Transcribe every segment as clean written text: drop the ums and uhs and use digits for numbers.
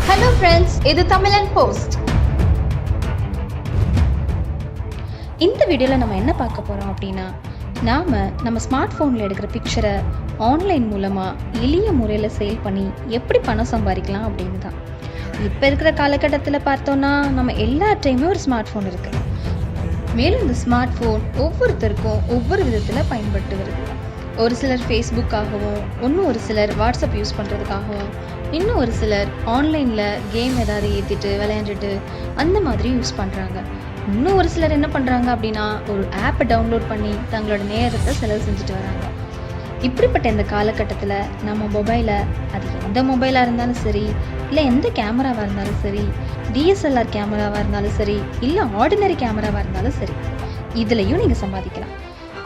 Hello friends, இது தமிழன் post. இந்த வீடியோவில் நம்ம என்ன பார்க்க போகிறோம் அப்படின்னா, நம்ம ஸ்மார்ட் ஃபோனில் எடுக்கிற பிக்சரை ஆன்லைன் மூலமாக எளிய முறையில் சேல் பண்ணி எப்படி பணம் சம்பாதிக்கலாம் அப்படின்னு தான். இப்போ இருக்கிற காலகட்டத்தில் பார்த்தோன்னா நம்ம எல்லாத்தையுமே ஒரு ஸ்மார்ட் ஃபோன் இருக்குது. மேலும் இந்த ஸ்மார்ட் ஃபோன் ஒவ்வொருத்தருக்கும் ஒவ்வொரு விதத்தில் பயன்பட்டு வருது. ஒரு சிலர் ஃபேஸ்புக்காகவும், இன்னும் ஒரு சிலர் வாட்ஸ்அப் யூஸ் பண்ணுறதுக்காகவும், இன்னும் ஒரு சிலர் ஆன்லைனில் கேம் ஏதாவது ஏற்றிட்டு விளையாண்டுட்டு அந்த மாதிரி யூஸ் பண்ணுறாங்க. இன்னும் ஒரு சிலர் என்ன பண்ணுறாங்க அப்படின்னா, ஒரு ஆப்பை டவுன்லோட் பண்ணி தங்களோட நேரத்தை செலவு செஞ்சுட்டு வராங்க. இப்படிப்பட்ட இந்த காலகட்டத்தில் நம்ம மொபைலை, அது எந்த மொபைலாக இருந்தாலும் சரி, இல்லை எந்த கேமராவாக இருந்தாலும் சரி, டிஎஸ்எல்ஆர் கேமராவாக இருந்தாலும் சரி, இல்லை ஆர்டினரி கேமராவாக இருந்தாலும் சரி, இதுலேயும் நீங்கள் சம்பாதிக்கலாம்.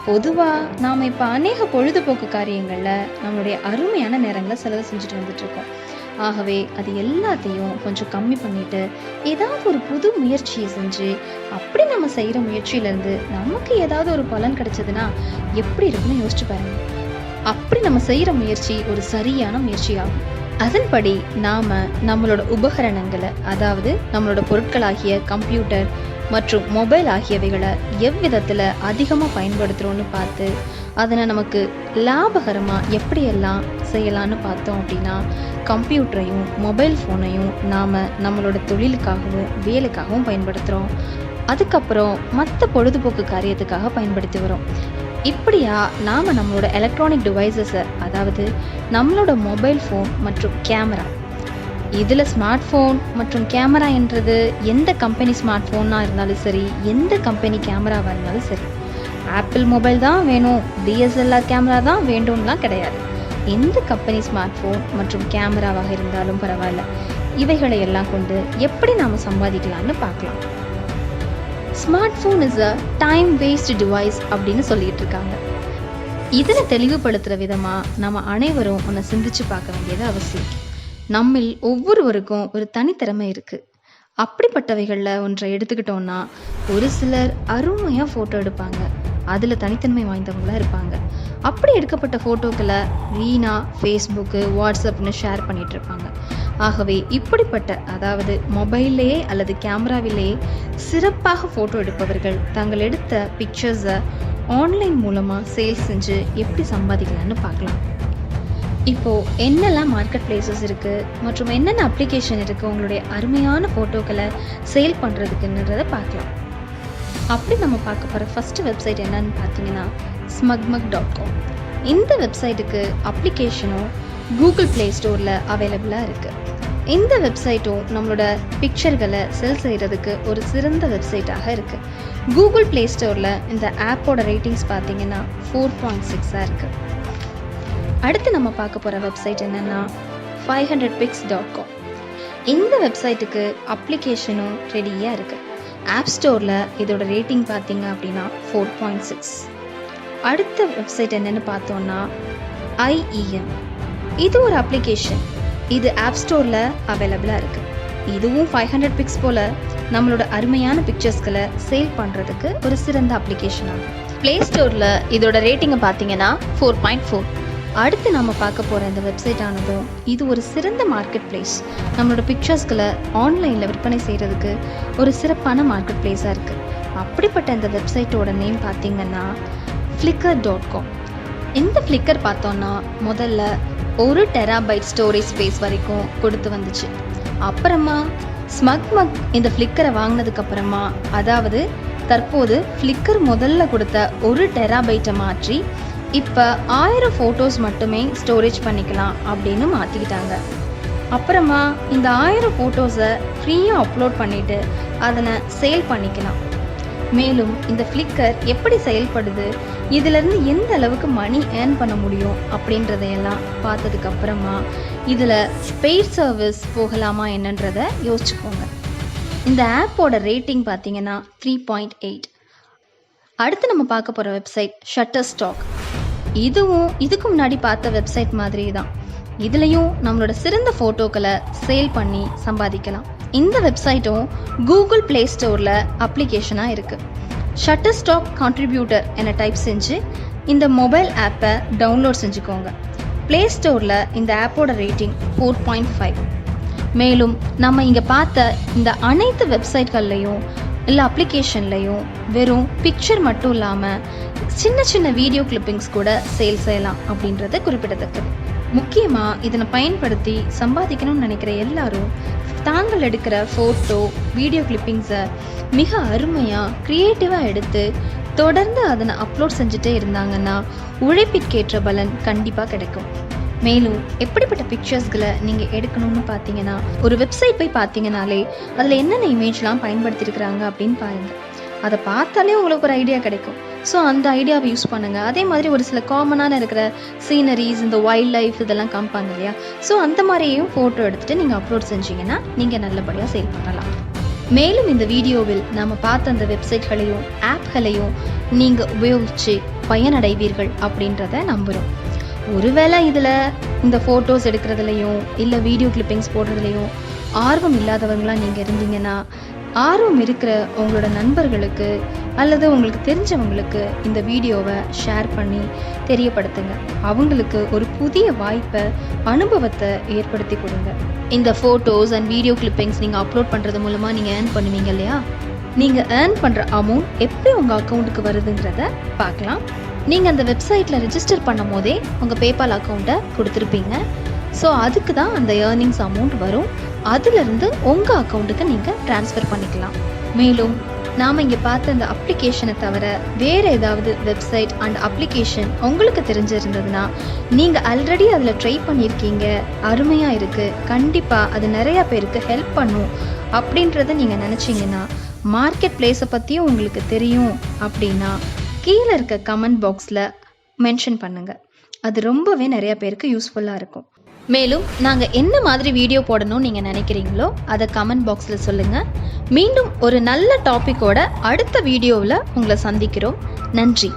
பொதுவாக நாம் இப்போ அநேக பொழுதுபோக்கு காரியங்களில் நம்மளுடைய அருமையான நேரங்களை செலவு செஞ்சுட்டு வந்துட்டுருக்கோம். ஆகவே அது எல்லாத்தையும் கொஞ்சம் கம்மி பண்ணிவிட்டு ஏதாவது ஒரு புது முயற்சியை செஞ்சு, அப்படி நம்ம செய்கிற முயற்சியிலேருந்து நமக்கு ஏதாவது ஒரு பலன் கிடைச்சதுன்னா எப்படி இருக்குன்னு யோசிச்சு பாருங்க. அப்படி நம்ம செய்கிற முயற்சி ஒரு சரியான முயற்சியாகும். அதன்படி நாம் நம்மளோட உபகரணங்களை, அதாவது நம்மளோட பொருட்களாகிய கம்ப்யூட்டர் மற்றும் மொபைல் ஆகியவைகளை எவ்விதத்தில் அதிகமாக பயன்படுத்துகிறோன்னு பார்த்து அதனை நமக்கு லாபகரமாக எப்படியெல்லாம் செய்யலான்னு பார்த்தோம் அப்படின்னா, கம்ப்யூட்டரையும் மொபைல் ஃபோனையும் நாம் நம்மளோட தொழிலுக்காகவும் வேலைக்காகவும் பயன்படுத்துகிறோம். அதுக்கப்புறம் மற்ற பொழுதுபோக்கு காரியத்துக்காக பயன்படுத்தி வரோம். இப்படியா நாம் நம்மளோட எலக்ட்ரானிக் டிவைசஸை, அதாவது நம்மளோட மொபைல் ஃபோன் மற்றும் கேமரா, இதில் ஸ்மார்ட் ஃபோன் மற்றும் கேமரா என்றது எந்த கம்பெனி ஸ்மார்ட் ஃபோனாக இருந்தாலும் சரி, எந்த கம்பெனி கேமராவாக இருந்தாலும் சரி, ஆப்பிள் மொபைல் தான் வேணும், டிஎஸ்எல்ஆர் கேமரா தான் வேண்டும்லாம் கிடையாது. எந்த கம்பெனி ஸ்மார்ட் ஃபோன் மற்றும் கேமராவாக இருந்தாலும் பரவாயில்ல, இவைகளை எல்லாம் கொண்டு எப்படி நாம் சம்பாதிக்கலாம்னு பார்க்கலாம். Smart phone is a time waste device அப்படின்னு சொல்லிட்டு இருக்காங்க. இதில் தெளிவுபடுத்துகிற விதமாக நம்ம அனைவரும் ஒன்று சிந்திச்சு பார்க்க வேண்டியது அவசியம். நம்மில் ஒவ்வொருவருக்கும் ஒரு தனித்திறமை இருக்குது. அப்படிப்பட்டவைகளில் ஒன்றை எடுத்துக்கிட்டோன்னா, ஒரு சிலர் அருமையாக ஃபோட்டோ எடுப்பாங்க, அதில் தனித்தன்மை வாய்ந்தவங்களாக இருப்பாங்க. அப்படி எடுக்கப்பட்ட ஃபோட்டோக்களை வீணாக ஃபேஸ்புக்கு, வாட்ஸ்அப்னு ஷேர் பண்ணிகிட்டு இருப்பாங்க. ஆகவே இப்படிப்பட்ட, அதாவது மொபைல்லையே அல்லது கேமராவிலேயே சிறப்பாக ஃபோட்டோ எடுப்பவர்கள் தங்கள் எடுத்த பிக்சர்ஸை ஆன்லைன் மூலமாக சேல் செஞ்சு எப்படி சம்பாதிக்கலான்னு பார்க்கலாம். இப்போது என்னெல்லாம் மார்க்கெட் பிளேசஸ் இருக்குது மற்றும் என்னென்ன அப்ளிகேஷன் இருக்குது உங்களுடைய அருமையான ஃபோட்டோக்களை சேல் பண்ணுறதுக்குன்றதை பார்க்கலாம். அப்படி நம்ம பார்க்க போகிற ஃபஸ்ட்டு வெப்சைட் என்னன்னு பார்த்தீங்கன்னா smugmug.com. இந்த வெப்சைட்டுக்கு அப்ளிகேஷனும் கூகுள் ப்ளே ஸ்டோரில் அவைலபிளாக இருக்குது. இந்த வெப்சைட்டும் நம்மளோட பிக்சர்களை செல் செய்கிறதுக்கு ஒரு சிறந்த வெப்சைட்டாக இருக்குது. கூகுள் ப்ளே ஸ்டோரில் இந்த ஆப்போட ரேட்டிங்ஸ் பார்த்தீங்கன்னா 4.6 இருக்குது. அடுத்து நம்ம பார்க்க போகிற வெப்சைட் என்னென்னா 500pics.com. இந்த வெப்சைட்டுக்கு அப்ளிகேஷனும் ரெடியாக இருக்குது. ஆப் ஸ்டோரில் இதோட ரேட்டிங் பார்த்தீங்க அப்படின்னா 4.6. அடுத்த வெப்சைட் என்னென்னு பார்த்தோன்னா IEM. இது ஒரு அப்ளிகேஷன். இது ஆப் ஸ்டோரில் அவைலபிளாக இருக்குது. இதுவும் 500 pics போல் நம்மளோட அருமையான பிக்சர்ஸ்களை சேல் பண்ணுறதுக்கு ஒரு சிறந்த அப்ளிகேஷன் ஆகும். ப்ளே ஸ்டோரில் இதோட ரேட்டிங்கை பார்த்தீங்கன்னா 4.4. அடுத்து நம்ம பார்க்க போகிற இந்த வெப்சைட் ஆனதும் இது ஒரு சிறந்த மார்க்கெட் பிளேஸ். நம்மளோட பிக்சர்ஸ்களை ஆன்லைனில் விற்பனை செய்கிறதுக்கு ஒரு சிறப்பான மார்க்கெட் பிளேஸாக இருக்குது. அப்படிப்பட்ட இந்த வெப்சைட்டோட நேம் பார்த்தீங்கன்னா flickr.com. இந்த ஃப்ளிக்கர் பார்த்தோன்னா முதல்ல 1 TB ஸ்டோரேஜ் ஸ்பேஸ் வரைக்கும் கொடுத்து வந்துச்சு. அப்புறமா ஸ்மக்மக் இந்த ஃப்ளிக்கரை வாங்கினதுக்கப்புறமா, அதாவது தற்போது ஃப்ளிக்கர் முதல்ல கொடுத்த 1 TB மாற்றி இப்போ 1000 ஃபோட்டோஸ் மட்டுமே ஸ்டோரேஜ் பண்ணிக்கலாம் அப்படின்னு மாற்றிக்கிட்டாங்க. அப்புறமா இந்த 1000 ஃபோட்டோஸை ஃப்ரீயாக அப்லோட் பண்ணிவிட்டு அதனை சேல் பண்ணிக்கலாம். மேலும் இந்த ஃப்ளிக்கர் எப்படி செயல்படுது, இதிலேருந்து எந்த அளவுக்கு மணி ஏர்ன் பண்ண முடியும் அப்படின்றதையெல்லாம் பார்த்ததுக்கப்புறமா இதில் பெய்ட் சர்வீஸ் போகலாமா என்னன்றதை யோசிச்சுக்கோங்க. இந்த ஆப்போட ரேட்டிங் பார்த்தீங்கன்னா 3.8. அடுத்து நம்ம பார்க்க போகிற வெப்சைட் Shutterstock. இதுவும் இதுக்கு முன்னாடி பார்த்த வெப்சைட் மாதிரி தான். இதுலேயும் நம்மளோட சிறந்த ஃபோட்டோக்களை சேல் பண்ணி சம்பாதிக்கலாம். இந்த வெப்சைட்டும் கூகுள் ப்ளே ஸ்டோரில் அப்ளிகேஷனாக இருக்குது. Shutterstock கான்ட்ரிபியூட்டர் என டைப் செஞ்சு இந்த மொபைல் ஆப்பை டவுன்லோட் செஞ்சுக்கோங்க. ப்ளே ஸ்டோரில் இந்த ஆப்போட ரேட்டிங் 4.5. மேலும் நம்ம இங்கே பார்த்த இந்த அனைத்து வெப்சைட்கள்லையும் இல்லை அப்ளிகேஷன்லையும் வெறும் பிக்சர் மட்டும் இல்லாமல் சின்ன சின்ன வீடியோ கிளிப்பிங்ஸ் கூட சேல் செய்யலாம் அப்படின்றது குறிப்பிடத்தக்கது. முக்கியமாக இதனை பயன்படுத்தி சம்பாதிக்கணும்னு நினைக்கிற எல்லாரும் தாங்கள் எடுக்கிற ஃபோட்டோ வீடியோ கிளிப்பிங்ஸை மிக அருமையாக க்ரியேட்டிவாக எடுத்து தொடர்ந்து அதனை அப்லோட் செஞ்சுட்டே இருந்தாங்கன்னா உழைப்பிற்கேற்ற பலன் கண்டிப்பாக கிடைக்கும். மேலும் எப்படிப்பட்ட பிக்சர்ஸ்களை நீங்கள் எடுக்கணும்னு பார்த்தீங்கன்னா ஒரு வெப்சைட் போய் பார்த்தீங்கனாலே அதில் என்னென்ன இமேஜ்லாம் பயன்படுத்தியிருக்கிறாங்க அப்படின்னு பாருங்கள். அதை பார்த்தாலே உங்களுக்கு ஒரு ஐடியா கிடைக்கும். ஸோ அந்த ஐடியாவை யூஸ் பண்ணுங்கள். அதே மாதிரி ஒரு சில காமனான இருக்கிற சீனரிஸ், இந்த வைல்ட் லைஃப் இதெல்லாம் காமிப்பாங்க இல்லையா, ஸோ அந்த மாதிரியும் ஃபோட்டோ எடுத்துகிட்டு நீங்கள் அப்லோட் செஞ்சீங்கன்னா நீங்கள் நல்லபடியாக சேல் பண்ணலாம். மேலும் இந்த வீடியோவில் நம்ம பார்த்த அந்த வெப்சைட்களையும் ஆப்களையும் நீங்கள் உபயோகித்து பயனடைவீர்கள் அப்படின்றத நம்புகிறோம். ஒருவேளை இதில் இந்த ஃபோட்டோஸ் எடுக்கிறதுலையும் இல்லை வீடியோ கிளிப்பிங்ஸ் போடுறதுலையும் ஆர்வம் இல்லாதவங்களாம் நீங்கள் இருந்தீங்கன்னா ஆர்வம் இருக்கிற உங்களோட நண்பர்களுக்கு அல்லது உங்களுக்கு தெரிஞ்சவங்களுக்கு இந்த வீடியோவை ஷேர் பண்ணி தெரியப்படுத்துங்க. அவங்களுக்கு ஒரு புதிய வாய்ப்பை, அனுபவத்தை ஏற்படுத்தி கொடுங்க. இந்த ஃபோட்டோஸ் அண்ட் வீடியோ கிளிப்பிங்ஸ் நீங்கள் அப்லோட் பண்ணுறது மூலமாக நீங்கள் ஏர்ன் பண்ணுவீங்க இல்லையா? நீங்கள் ஏர்ன் பண்ணுற அமௌண்ட் எப்படி உங்கள் அக்கௌண்ட்டுக்கு வருதுங்கிறத பார்க்கலாம். நீங்கள் அந்த வெப்சைட்டில் ரெஜிஸ்டர் பண்ணும் போதே உங்கள் பேபால் அக்கௌண்ட்டை கொடுத்துருப்பீங்க. ஸோ அதுக்கு தான் அந்த ஏர்னிங்ஸ் அமௌண்ட் வரும். அதிலிருந்து உங்கள் அக்கௌண்ட்டுக்கு நீங்கள் ட்ரான்ஸ்ஃபர் பண்ணிக்கலாம். மேலும் நாம் இங்கே பார்த்த இந்த அப்ளிகேஷனை தவிர வேறு ஏதாவது வெப்சைட் அண்ட் அப்ளிகேஷன் உங்களுக்கு தெரிஞ்சிருந்ததுன்னா நீங்கள் ஆல்ரெடி அதில் ட்ரை பண்ணியிருக்கீங்க, அருமையாக இருக்குது, கண்டிப்பாக அது நிறையா பேருக்கு ஹெல்ப் பண்ணும் அப்படின்றத நீங்கள் நினச்சிங்கன்னா, மார்க்கெட் பிளேஸை பற்றியும் உங்களுக்கு தெரியும் அப்படின்னா கீழே இருக்க கமெண்ட் பாக்ஸில் மென்ஷன் பண்ணுங்கள். அது ரொம்பவே நிறையா பேருக்கு யூஸ்ஃபுல்லாக இருக்கும். மேலும் நாங்கள் என்ன மாதிரி வீடியோ போடணும்னு நீங்கள் நினைக்கிறீங்களோ அதை கமெண்ட் பாக்ஸில் சொல்லுங்கள். மீண்டும் ஒரு நல்ல டாப்பிக்கோட அடுத்த வீடியோவில் உங்களை சந்திக்கிறோம். நன்றி.